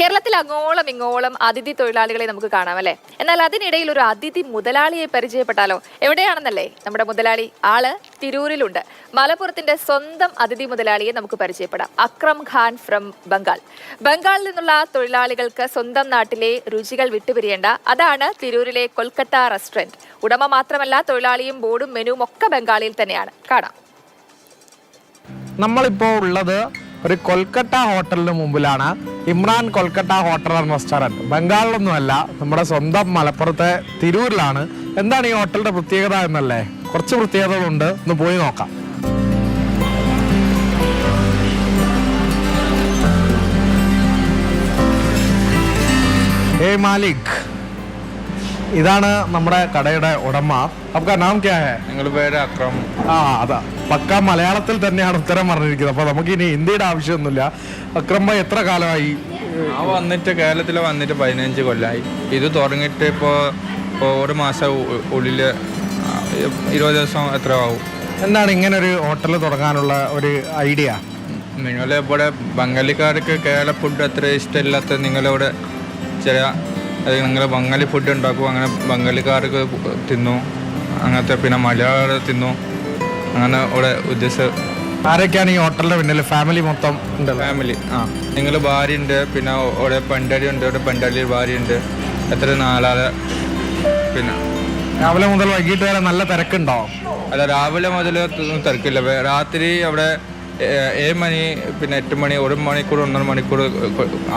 കേരളത്തിൽ അങ്ങോളം ഇങ്ങോളം അതിഥി തൊഴിലാളികളെ നമുക്ക് കാണാം അല്ലേ? എന്നാൽ അതിനിടയിൽ ഒരു അതിഥി മുതലാളിയെ പരിചയപ്പെട്ടാലോ? എവിടെയാണെന്നല്ലേ നമ്മുടെ മുതലാളി? ആള് തിരൂരിലുണ്ട്. മലപ്പുറത്തിന്റെ സ്വന്തം അതിഥി മുതലാളിയെ നമുക്ക് പരിചയപ്പെടാം. അക്രം ഖാൻ ഫ്രം ബംഗാൾ. ബംഗാളിൽ നിന്നുള്ള തൊഴിലാളികൾക്ക് സ്വന്തം നാട്ടിലെ രുചികൾ വിട്ടുപിരിയേണ്ട. അതാണ് തിരൂരിലെ കൊൽക്കത്ത റെസ്റ്റോറന്റ്. ഉടമ മാത്രമല്ല, തൊഴിലാളിയും ബോർഡും മെനുവും ഒക്കെ ബംഗാളിൽ തന്നെയാണ്. കാണാം. നമ്മളിപ്പോ ഉള്ളത് ഒരു കൊൽക്കത്ത ഹോട്ടലിന് മുമ്പിലാണ്. Imran Kolkata hotel and restaurant. ബംഗാളിലൊന്നുമല്ല, നമ്മുടെ സ്വന്തം മലപ്പുറത്തെ തിരൂരിലാണ്. എന്താണ് ഈ ഹോട്ടലിന്റെ പ്രത്യേകത എന്നല്ലേ? കുറച്ച് പ്രത്യേകതകളുണ്ട്, ഒന്ന് പോയി നോക്കാം. ഏയ് മാലിക്, ഇതാണ് നമ്മുടെ കടയുടെ ഉടമ. आपका नाम क्या है? ഞങ്ങളുടെ പേര് അക്രം. അതാ പക്ക മലയാളത്തിൽ തന്നെയാണ് ഉത്തരം പറഞ്ഞിരിക്കുന്നത്. അപ്പൊ നമുക്ക് ഇനി ഹിന്ദിയുടെ ആവശ്യമൊന്നുമില്ല. അക്രം ഭായ്, എത്ര കാലമായി വന്നിട്ട് കേരളത്തിൽ വന്നിട്ട് 15 കൊല്ലമായി. ഇത് തുടങ്ങിയിട്ട് ഇപ്പോൾ ഒരു മാസം ഉള്ളിൽ 20 ദിവസം എത്ര ആവും. എന്താണ് ഇങ്ങനെ ഒരു ഹോട്ടൽ തുടങ്ങാനുള്ള ഒരു ഐഡിയ? നിങ്ങളിവിടെ ബംഗാളിക്കാർക്ക് കേരള ഫുഡ് അത്ര ഇഷ്ടമില്ലാത്ത നിങ്ങളിവിടെ ചില നിങ്ങൾ ബംഗാളി ഫുഡ് ഉണ്ടാക്കും, അങ്ങനെ ബംഗാളിക്കാർക്ക് തിന്നു, അങ്ങനത്തെ പിന്നെ മലയാളം തിന്നു, അങ്ങനെ ഇവിടെ ഉദ്ദേശം. ആരൊക്കെയാണ് ഈ ഹോട്ടലിന്റെ പിന്നിൽ? ഫാമിലി മൊത്തം ഉണ്ട്? ഫാമിലി. നിങ്ങൾ ഭാര്യ ഉണ്ട്, പിന്നെ ഇവിടെ പണ്ടാളി ഉണ്ട്, ഇവിടെ പണ്ടാളി ഭാര്യ ഉണ്ട്, എത്ര 4 ആള്. പിന്നെ രാവിലെ മുതൽ വൈകിട്ട് വരെ നല്ല തിരക്കുണ്ടോ? അല്ല, രാവിലെ മുതൽ തിരക്കില്ല. രാത്രി അവിടെ 7 മണി, പിന്നെ 8 മണി, 1 മണിക്കൂർ 1.5 മണിക്കൂർ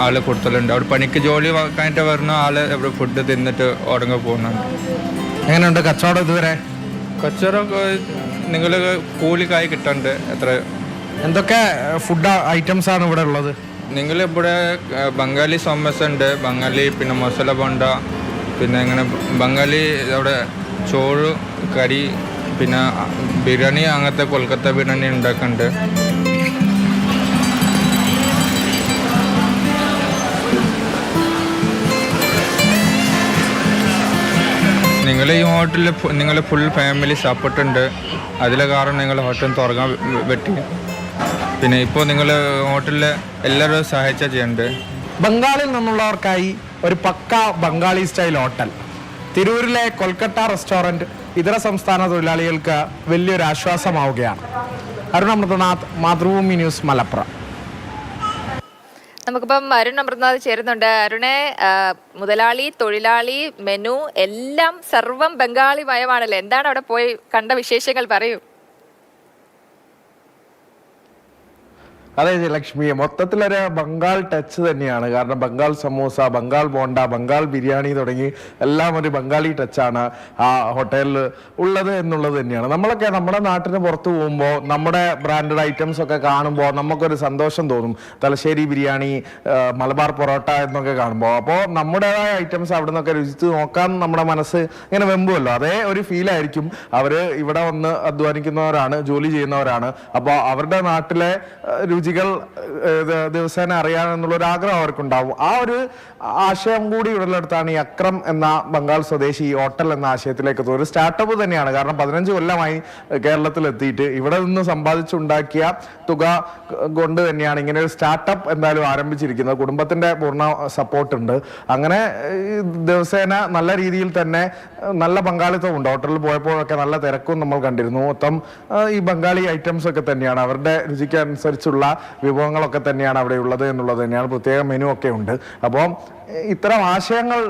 ആള് കൊടുത്തലുണ്ട്. അവിടെ പണിക്ക് ജോലി കഴിഞ്ഞിട്ട് വരുന്ന ആള് ഇവിടെ ഫുഡ് തിന്നിട്ട് ഉറങ്ങി പോകുന്നുണ്ട്. എങ്ങനെയുണ്ട് കച്ചവടം ഇതുവരെ? കച്ചവടം നിങ്ങൾ കൂലിക്കായി കിട്ടുന്നുണ്ട്. എത്ര എന്തൊക്കെ ഫുഡ് ഐറ്റംസ് ആണ് ഇവിടെ ഉള്ളത്? നിങ്ങളിവിടെ ബംഗാളി സമോസ ഉണ്ട്, ബംഗാളി പിന്നെ മസാല ബോണ്ട, പിന്നെ ഇങ്ങനെ ബംഗാളി അവിടെ ചോറ് കറി, പിന്നെ ബിരിയാണി, അങ്ങനത്തെ കൊൽക്കത്ത ബിരിയാണി ഉണ്ടാക്കുന്നുണ്ട്. നിങ്ങൾ ഈ ഹോട്ടലിൽ നിങ്ങൾ ഫുൾ ഫാമിലി സപ്പോർട്ട് ഉണ്ട്. അതിലെ കാരണം നിങ്ങൾ ഹോട്ടൽ തുറക്കാൻ പറ്റി. പിന്നെ ഇപ്പോൾ നിങ്ങൾ ഹോട്ടലിൽ എല്ലാവരും സഹായിച്ചാൽ ചെയ്യുന്നുണ്ട്. ബംഗാളിൽ നിന്നുള്ളവർക്കായി ഒരു പക്ക ബംഗാളി സ്റ്റൈൽ ഹോട്ടൽ. തിരൂരിലെ കൊൽക്കത്ത റെസ്റ്റോറൻറ്റ് ഇതര സംസ്ഥാന തൊഴിലാളികൾക്ക് വലിയൊരു ആശ്വാസമാവുകയാണ്. അരുൺ അമൃതനാഥ്, മാതൃഭൂമി ന്യൂസ്, മലപ്പുറം. നമുക്കിപ്പം അരുൺ അമൃതനാഥ് ചേരുന്നുണ്ട്. അരുണെ, മുതലാളി, തൊഴിലാളി, മെനു എല്ലാം സർവം ബംഗാളി മയമാണല്ലേ? എന്താണ് അവിടെ പോയി കണ്ട വിശേഷങ്ങൾ? പറയൂ. അതെ ലക്ഷ്മി, മൊത്തത്തിലൊരു ബംഗാൾ ടച്ച് തന്നെയാണ്. കാരണം ബംഗാൾ സമൂസ, ബംഗാൾ ബോണ്ട, ബംഗാൾ ബിരിയാണി തുടങ്ങി എല്ലാം ഒരു ബംഗാളി ടച്ചാണ് ആ ഹോട്ടലിൽ ഉള്ളത് എന്നുള്ളത് തന്നെയാണ്. നമ്മളൊക്കെ നമ്മുടെ നാട്ടിന് പുറത്ത് പോകുമ്പോൾ നമ്മുടെ ബ്രാൻഡഡ് ഐറ്റംസ് ഒക്കെ കാണുമ്പോൾ നമുക്കൊരു സന്തോഷം തോന്നും. തലശ്ശേരി ബിരിയാണി, മലബാർ പൊറോട്ട എന്നൊക്കെ കാണുമ്പോൾ. അപ്പോൾ നമ്മുടേതായ ഐറ്റംസ് അവിടെ നിന്നൊക്കെ രുചിച്ച് നോക്കാൻ നമ്മുടെ മനസ്സ് ഇങ്ങനെ വെമ്പുമല്ലോ. അതേ ഒരു ഫീലായിരിക്കും. അവർ ഇവിടെ വന്ന് അധ്വാനിക്കുന്നവരാണ്, ജോലി ചെയ്യുന്നവരാണ്. അപ്പോൾ അവരുടെ നാട്ടിലെ രുചികൾ ദിവസേന അറിയാമെന്നുള്ളൊരു ആഗ്രഹം അവർക്കുണ്ടാവും. ആ ഒരു ആശയം കൂടി ഉടലെടുത്താണ് ഈ അക്രം എന്ന ബംഗാൾ സ്വദേശി ഈ ഹോട്ടൽ എന്ന ആശയത്തിലേക്ക് എത്തുന്നത്. ഒരു സ്റ്റാർട്ടപ്പ് തന്നെയാണ്. കാരണം 15 കൊല്ലമായി കേരളത്തിൽ എത്തിയിട്ട് ഇവിടെ നിന്ന് സമ്പാദിച്ചുണ്ടാക്കിയ തുക കൊണ്ട് തന്നെയാണ് ഇങ്ങനെ ഒരു സ്റ്റാർട്ടപ്പ് എന്തായാലും ആരംഭിച്ചിരിക്കുന്നത്. കുടുംബത്തിന്റെ പൂർണ്ണ സപ്പോർട്ട് ഉണ്ട്. അങ്ങനെ ദിവസേന നല്ല രീതിയിൽ തന്നെ നല്ല പങ്കാളിത്തം ഉണ്ട്. ഹോട്ടലിൽ പോയപ്പോഴൊക്കെ നല്ല തിരക്കും നമ്മൾ കണ്ടിരുന്നു. മൊത്തം ഈ ബംഗാളി ഐറ്റംസ് ഒക്കെ തന്നെയാണ്, അവരുടെ രുചിക്ക് അനുസരിച്ചുള്ള വിഭവങ്ങളൊക്കെ തന്നെയാണ് അവിടെ ഉള്ളത് എന്നുള്ളത് തന്നെയാണ്. പ്രത്യേക മെനു ഒക്കെ ഉണ്ട്. അപ്പോൾ ഇത്തരം ആശയങ്ങൾ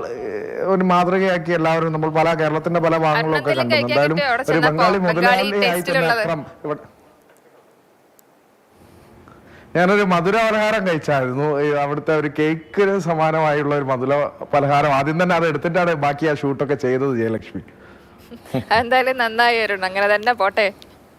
ഒരു മാതൃകയാക്കി എല്ലാവരും നമ്മൾ കേരളത്തിന്റെ പല ഭാഗങ്ങളും ഒക്കെ കണ്ടു. എന്തായാലും ഒരു ബംഗാളി മുതലാളിയായി തന്നെ അക്രം ഇവിടെ. ഞാനൊരു മധുര പലഹാരം കഴിച്ചായിരുന്നു. അവിടുത്തെ ഒരു കേക്കിന് സമാനമായുള്ള ഒരു മധുര പലഹാരം. ആദ്യം തന്നെ അത് എടുത്തിട്ടാണ് ബാക്കി ആ ഷൂട്ടൊക്കെ ചെയ്തത് ജയലക്ഷ്മി. എന്തായാലും നന്നായി വരണം, അങ്ങനെ തന്നെ പോട്ടെ.